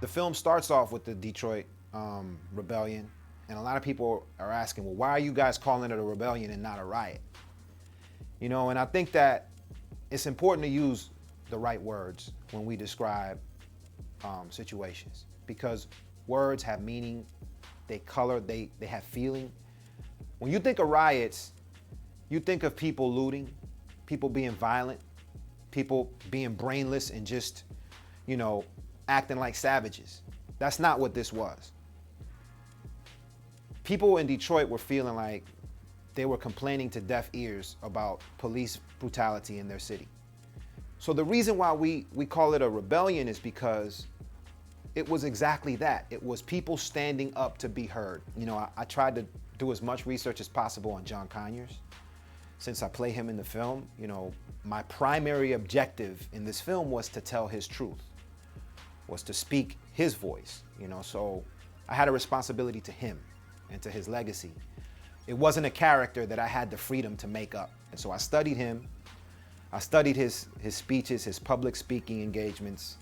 The film starts off with the Detroit rebellion, and a lot of people are asking, well, why are you guys calling it a rebellion and not a riot? You know, and I think that it's important to use the right words when we describe situations, because words have meaning, they color, they have feeling. When you think of riots, you think of people looting, people being violent, people being brainless and just, you know, acting like savages. That's not what this was. People in Detroit were feeling like they were complaining to deaf ears about police brutality in their city. So the reason why we call it a rebellion is because it was exactly that. It was people standing up to be heard. You know, I tried to do as much research as possible on John Conyers. Since I play him in the film, you know, my primary objective in this film was to tell his truth, was to speak his voice, you know, so I had a responsibility to him and to his legacy. It wasn't a character that I had the freedom to make up. And so I studied him. I studied his speeches, his public speaking engagements,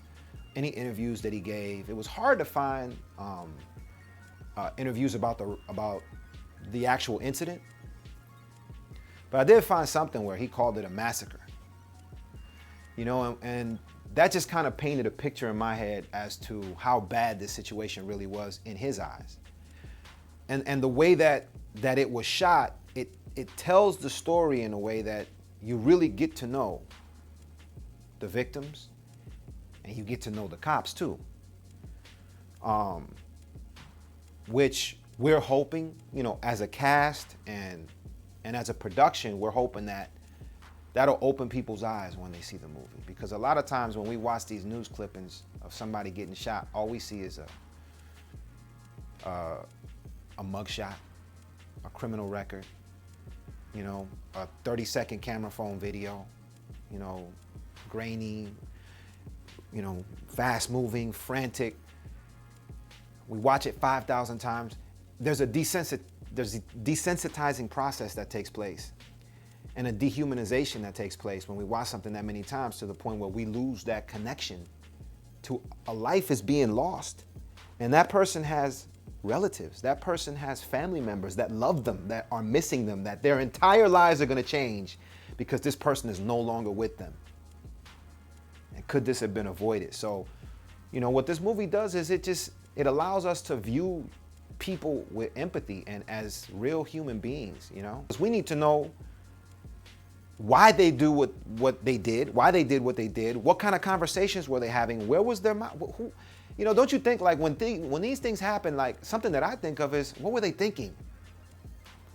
any interviews that he gave. It was hard to find interviews about the actual incident, but I did find something where he called it a massacre. You know, and that just kind of painted a picture in my head as to how bad this situation really was in his eyes. And the way that it was shot, it tells the story in a way that you really get to know the victims and you get to know the cops too. Which we're hoping, you know, as a cast and as a production, we're hoping that that'll open people's eyes when they see the movie. Because a lot of times when we watch these news clippings of somebody getting shot, all we see is a mugshot, a criminal record, you know, a 30-second camera phone video, you know, grainy, you know, fast moving, frantic. We watch it 5,000 times. There's a desensitizing process that takes place and a dehumanization that takes place when we watch something that many times, to the point where we lose that connection to a life is being lost. And that person has relatives, that person has family members that love them, that are missing them, that their entire lives are going to change because this person is no longer with them. And could this have been avoided? So, you know, what this movie does is it allows us to view people with empathy and as real human beings, you know? Because we need to know why they do what they did, why they did what they did, what kind of conversations were they having, where was their mind, who, you know, don't you think, like, when these things happen, like, something that I think of is, what were they thinking?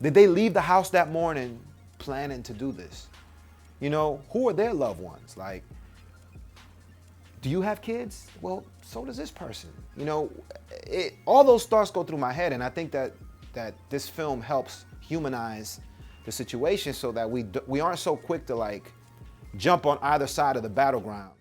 Did they leave the house that morning planning to do this? You know, who are their loved ones? Like, do you have kids? Well, so does this person. You know, all those thoughts go through my head, and I think that this film helps humanize the situation so that we aren't so quick to, like, jump on either side of the battleground.